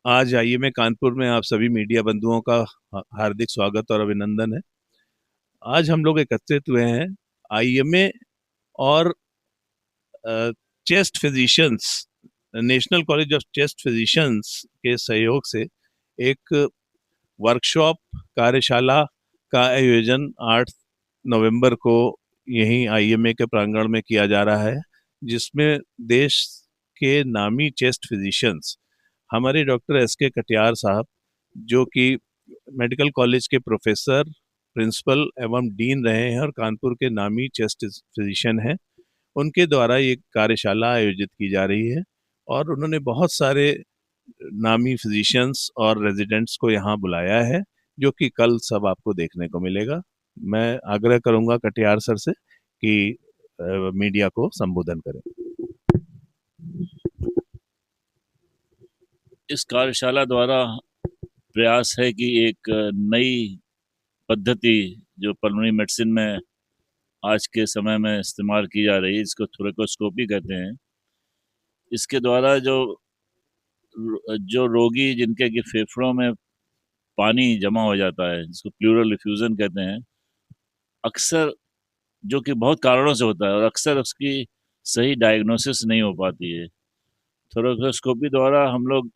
आज आईएमए कानपुर में आप सभी मीडिया बंधुओं का हार्दिक स्वागत और अभिनंदन है। आज हम लोग एकत्रित हुए हैं आईएमए और chest physicians, national college of chest physicians के सहयोग से एक वर्कशॉप कार्यशाला का आयोजन 8 नवंबर को यहीं आईएमए के प्रांगण में किया जा रहा है, जिसमें देश के नामी चेस्ट फिजिशियंस हमारे डॉक्टर एस के कटियार साहब, जो कि मेडिकल कॉलेज के प्रोफेसर, प्रिंसिपल एवं डीन रहे हैं और कानपुर के नामी चेस्ट फिजिशियन हैं, उनके द्वारा ये कार्यशाला आयोजित की जा रही है। और उन्होंने बहुत सारे नामी फिजिशियंस और रेजिडेंट्स को यहाँ बुलाया है, जो कि कल सब आपको देखने को मिलेगा। मैं आग्रह करूंगा कटियार सर से कि मीडिया को संबोधन करें। इस कार्यशाला द्वारा प्रयास है कि एक नई पद्धति जो पल्मोनरी मेडिसिन में आज के समय में इस्तेमाल की जा रही है, इसको थोरेकोस्कोपी कहते हैं। इसके द्वारा जो जो रोगी जिनके कि फेफड़ों में पानी जमा हो जाता है, जिसको प्लूरल इफ्यूजन कहते हैं, अक्सर जो कि बहुत कारणों से होता है और अक्सर उसकी सही डायग्नोसिस नहीं हो पाती है। थोरेकोस्कोपी द्वारा हम लोग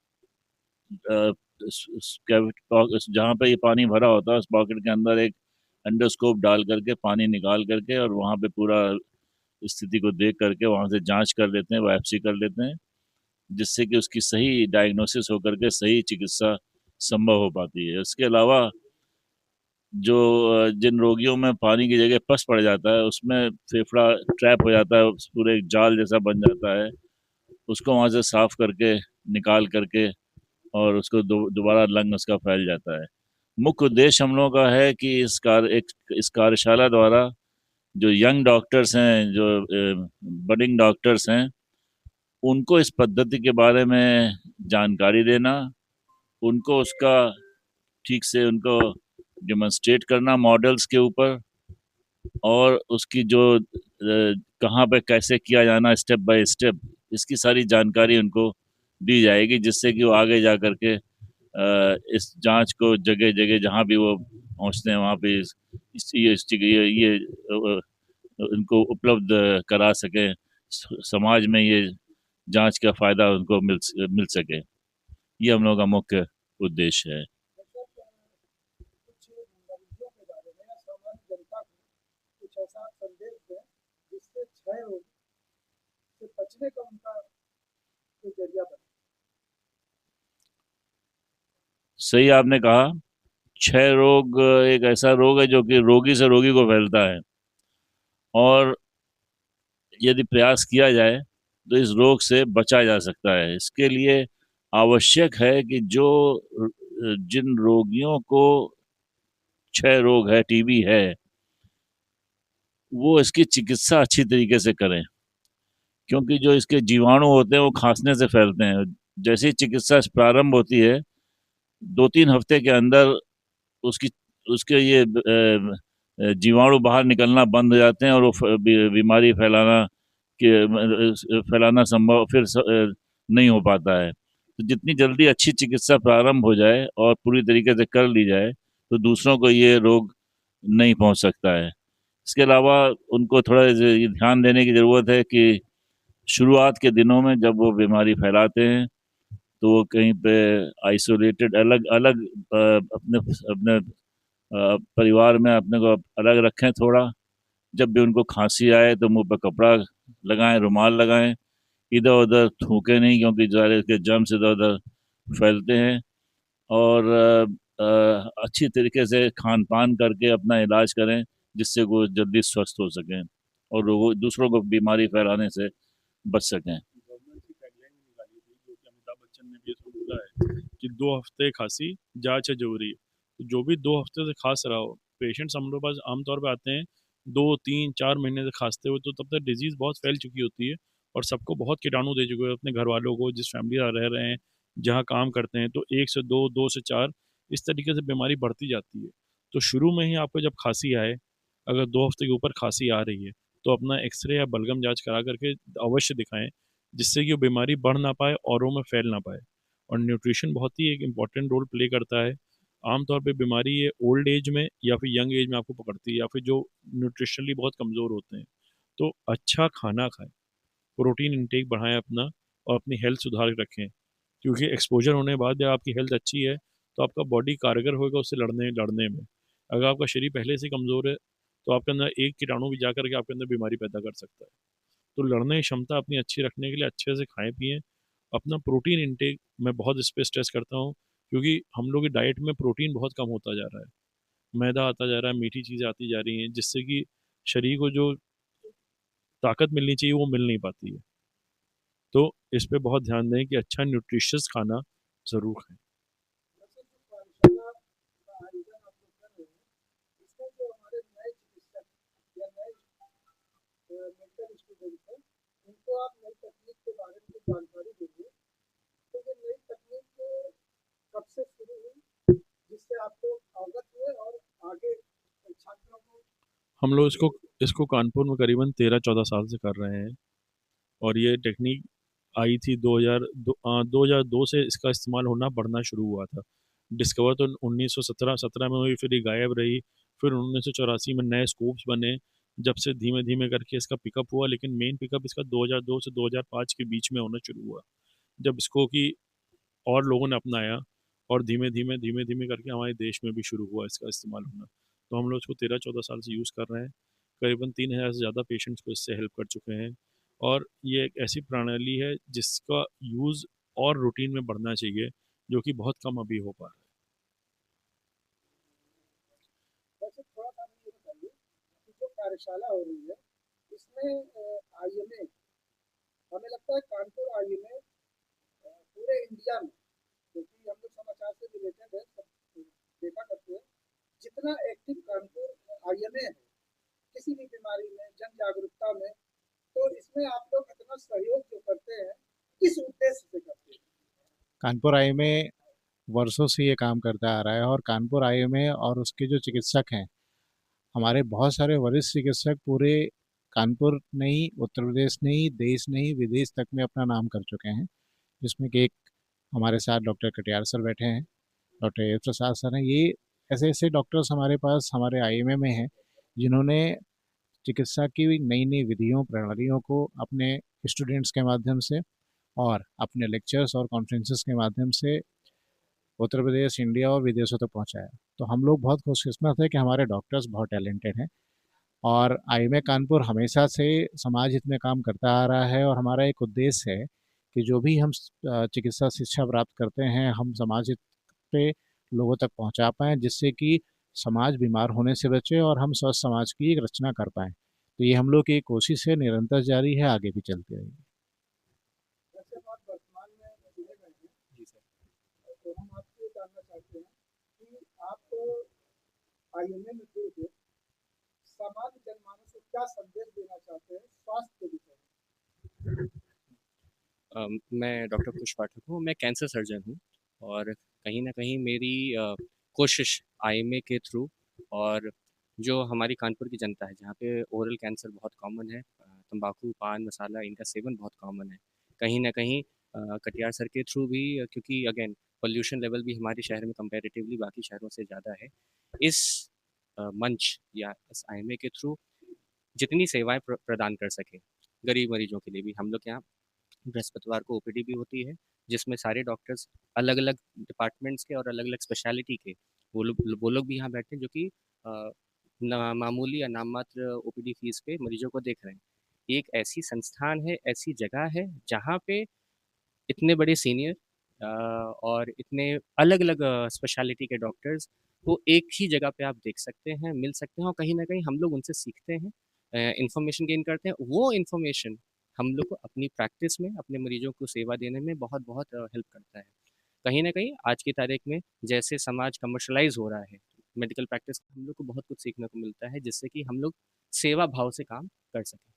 जहाँ पे ये पानी भरा होता है उस पॉकेट के अंदर एक एंडोस्कोप डाल करके पानी निकाल करके और वहाँ पे पूरा स्थिति को देख करके वहाँ से जांच कर लेते हैं, बायोप्सी कर लेते हैं, जिससे कि उसकी सही डायग्नोसिस होकर के सही चिकित्सा संभव हो पाती है। इसके अलावा जो जिन रोगियों में पानी की जगह पस पड़ जाता है, उसमें फेफड़ा ट्रैप हो जाता है, पूरे एक जाल जैसा बन जाता है, उसको वहाँ से साफ करके निकाल करके और उसको दोबारा लंग उसका फैल जाता है। मुख्य उद्देश्य हम लोगों का है कि इस कार्यशाला द्वारा जो यंग डॉक्टर्स हैं, जो बडिंग डॉक्टर्स हैं, उनको इस पद्धति के बारे में जानकारी देना, उनको उसका ठीक से उनको डेमोन्स्ट्रेट करना मॉडल्स के ऊपर, और उसकी जो कहाँ पे कैसे किया जाना स्टेप बाय स्टेप, इसकी सारी जानकारी उनको दी जाएगी, जिससे कि वो आगे जा कर के इस जांच को जगह जगह जहाँ भी वो पहुँचते हैं वहाँ पे ये उनको उपलब्ध करा सकें, समाज में ये जांच का फायदा उनको मिल सके। ये हम लोगों का मुख्य उद्देश्य है। सही आपने कहा, क्षय रोग एक ऐसा रोग है जो कि रोगी से रोगी को फैलता है, और यदि प्रयास किया जाए तो इस रोग से बचा जा सकता है। इसके लिए आवश्यक है कि जो जिन रोगियों को क्षय रोग है, टीबी है, वो इसकी चिकित्सा अच्छी तरीके से करें, क्योंकि जो इसके जीवाणु होते हैं वो खांसने से फैलते हैं। जैसे ही चिकित्सा प्रारंभ होती है, 2-3 हफ्ते के अंदर उसकी उसके ये जीवाणु बाहर निकलना बंद हो जाते हैं और वो बीमारी फैलाना संभव फिर नहीं हो पाता है। तो जितनी जल्दी अच्छी चिकित्सा प्रारंभ हो जाए और पूरी तरीके से कर ली जाए, तो दूसरों को ये रोग नहीं पहुंच सकता है। इसके अलावा उनको थोड़ा ये ध्यान देने की ज़रूरत है कि शुरुआत के दिनों में जब वो बीमारी फैलाते हैं, तो वो कहीं पे आइसोलेटेड, अलग अलग अपने अपने परिवार में अपने को अलग रखें थोड़ा। जब भी उनको खांसी आए तो मुंह पर कपड़ा लगाएं, रुमाल लगाएं, इधर उधर थूकें नहीं, क्योंकि ज़्यादा इसके जर्म्स इधर उधर फैलते हैं। और अच्छी तरीके से खान पान करके अपना इलाज करें, जिससे वो जल्दी स्वस्थ हो सकें और लोगों दूसरों को बीमारी फैलाने से बच सकें। गवर्नमेंट की गाइडलाइन निकाली थी, जो कि अमिताभ बच्चन ने भी इसको बोला है कि 2 हफ्ते खांसी जांच है जरूरी। तो जो भी 2 हफ्ते से खांस रहा हो, पेशेंट्स हम लोग पास आमतौर पर आते हैं 2-3-4 महीने से खांसते हुए, तो तब तक डिजीज बहुत फैल चुकी होती है और सबको बहुत कीटाणु दे चुके हैं, अपने घर वालों को, जिस फैमिली में रह रहे हैं, जहाँ काम करते हैं। तो 1 से 2, 2 से 4, इस तरीके से बीमारी बढ़ती जाती है। तो शुरू में ही आपको जब खांसी आए, अगर 2 हफ्ते के ऊपर खांसी आ रही है, तो अपना एक्सरे या बलगम जांच करा करके अवश्य दिखाएं, जिससे कि वो बीमारी बढ़ ना पाए, औरों में फैल ना पाए। और न्यूट्रिशन बहुत ही एक इम्पॉर्टेंट रोल प्ले करता है। आमतौर पे बीमारी ये ओल्ड एज में या फिर यंग एज में आपको पकड़ती है, या फिर जो न्यूट्रिशनली बहुत कमज़ोर होते हैं। तो अच्छा खाना खाएं, प्रोटीन इंटेक बढ़ाएं अपना, और अपनी हेल्थ सुधार के रखें, क्योंकि एक्सपोजर होने के बाद जब आपकी हेल्थ अच्छी है तो आपका बॉडी कारगर होगा उससे लड़ने लड़ने में। अगर आपका शरीर पहले से कमज़ोर है तो आपके अंदर एक कीटाणु भी जा करके आपके अंदर बीमारी पैदा कर सकता है। तो लड़ने की क्षमता अपनी अच्छी रखने के लिए अच्छे से खाएं पिएं। अपना प्रोटीन इंटेक मैं बहुत इस पे स्ट्रेस करता हूँ, क्योंकि हम लोग की डाइट में प्रोटीन बहुत कम होता जा रहा है, मैदा आता जा रहा है, मीठी चीज़ें आती जा रही हैं, जिससे कि शरीर को जो ताकत मिलनी चाहिए वो मिल नहीं पाती है। तो इस पे बहुत ध्यान दें कि अच्छा न्यूट्रिशियस खाना ज़रूर खाएं। अच्छा, जो कार्यशाला का आयोजन आप लोग कर रहे हैं, इसमें जो हमारे नए चिकित्सक या नए मेडिकल स्टूडेंट हैं, उनको आप नई तकनीक के बारे में कुछ जानकारी देंगे। तो ये नई तकनीक कब से शुरू हुई, जिससे आप लोग अवगत हुए और आगे छात्रों को? हम लोग इसको इसको कानपुर में करीबन 13-14 साल से कर रहे हैं, और ये टेक्निक आई थी 2002 से इसका इस्तेमाल होना बढ़ना शुरू हुआ था। डिस्कवर तो 1917 में हुई, फिर ये गायब रही, फिर 1984 में नए स्कोप्स बने, जब से धीमे धीमे करके इसका पिकअप हुआ, लेकिन मेन पिकअप इसका 2002 से 2005 के बीच में होना शुरू हुआ, जब इसको की और लोगों ने अपनाया, और धीमे धीमे करके हमारे देश में भी शुरू हुआ इसका इस्तेमाल होना। तो हम लोग इसको 13-14 साल से यूज़ कर रहे हैं, करीबन 3,000 से ज़्यादा पेशेंट्स को इससे हेल्प कर चुके हैं। और ये एक ऐसी प्रणाली है जिसका यूज़ और रूटीन में बढ़ना चाहिए, जो कि बहुत कम अभी हो पा रहा है। वैसे थोड़ा सा मुझे बताइए कि जो कार्यशाला हो रही है, इसमें आईएमए, हमें लगता है कानपुर आईएमए पूरे इंडिया में, क्योंकि हम लोग समाचार से रिलेटेड है, सब देखा करते हैं, जितना एक्टिव कानपुर आईएमए है किसी भी बीमारी में, जन जागरूकता में, तो इसमें आप लोग इतना सहयोग जो करते हैं, किस उद्देश्य से करते हैं? कानपुर आई में वर्षों से ये काम करता आ रहा है, और कानपुर आई में और उसके जो चिकित्सक हैं, हमारे बहुत सारे वरिष्ठ चिकित्सक पूरे कानपुर नहीं, उत्तर प्रदेश नहीं, देश नहीं, विदेश तक में अपना नाम कर चुके हैं। जिसमें कि एक हमारे साथ डॉक्टर कटियार सर बैठे हैं, डॉक्टर ए प्रसाद सर हैं। ये ऐसे ऐसे डॉक्टर्स हमारे पास हमारे आईएमए में हैं, जिन्होंने चिकित्सा की नई नई विधियों प्रणालियों को अपने स्टूडेंट्स के माध्यम से और अपने लेक्चर्स और कॉन्फ्रेंसेस के माध्यम से उत्तर प्रदेश, इंडिया और विदेशों तक पहुंचाया। तो हम लोग बहुत खुशकिस्मत है कि हमारे डॉक्टर्स बहुत टैलेंटेड हैं, और आईएमए कानपुर हमेशा से समाज हित में काम करता आ रहा है। और हमारा एक उद्देश्य है कि जो भी हम चिकित्सा शिक्षा प्राप्त करते हैं, हम समाज हित पे लोगों तक पहुंचा पाएँ, जिससे कि समाज बीमार होने से बचे और हम स्वस्थ समाज की एक रचना कर पाएँ। तो ये हम लोग की कोशिश है, निरंतर जारी है, आगे भी चलती रहेगी। वैसे आप वर्तमान में जुड़े गए हैं, जी सर। तो हम आपसे ये जानना चाहते हैं कि आप आईएमए में जुड़ के सामान्य जनमानस को क्या संदेश देना चाहते हैं स्वास्थ्य के विषय में? मैं डॉक्टर कुश पाठक हूँ, मैं कैंसर सर्जन हूँ, और कहीं न कहीं मेरी कोशिश आईएमए के थ्रू, और जो हमारी कानपुर की जनता है, जहाँ पे ओरल कैंसर बहुत कॉमन है, तंबाकू, पान मसाला इनका सेवन बहुत कॉमन है। कहीं न कहीं कटियार सर के थ्रू भी, क्योंकि अगेन पॉल्यूशन लेवल भी हमारे शहर में कंपैरेटिवली बाकी शहरों से ज़्यादा है। इस मंच या इस आईएमए के थ्रू जितनी सेवाएँ प्रदान कर सकें, गरीब मरीजों के लिए भी, हम लोग के यहाँ बृहस्पतिवार को ओपीडी भी होती है, जिसमें सारे डॉक्टर्स अलग-अलग डिपार्टमेंट्स के और अलग-अलग स्पेशलिटी के वो लोग भी यहाँ बैठते हैं, जो कि मामूली या नाम मात्र ओपीडी फीस पे मरीजों को देख रहे हैं। ये एक ऐसी संस्थान है, ऐसी जगह है, जहाँ पे इतने बड़े सीनियर और इतने अलग-अलग स्पेशलिटी के डॉक्टर्स को एक ही जगह पे आप देख सकते हैं, मिल सकते हैं, और कहीं न कहीं हम लोग उनसे सीखते हैं, इन्फॉर्मेशन गेन करते हैं। वो इन्फॉर्मेशन हम लोग को अपनी प्रैक्टिस में, अपने मरीजों को सेवा देने में बहुत-बहुत हेल्प करता है। कहीं न कहीं आज की तारीख में जैसे समाज कमर्शियलाइज़ हो रहा है, मेडिकल प्रैक्टिस हम लोग को बहुत कुछ सीखने को मिलता है, जिससे कि हम लोग सेवा भाव से काम कर सकें।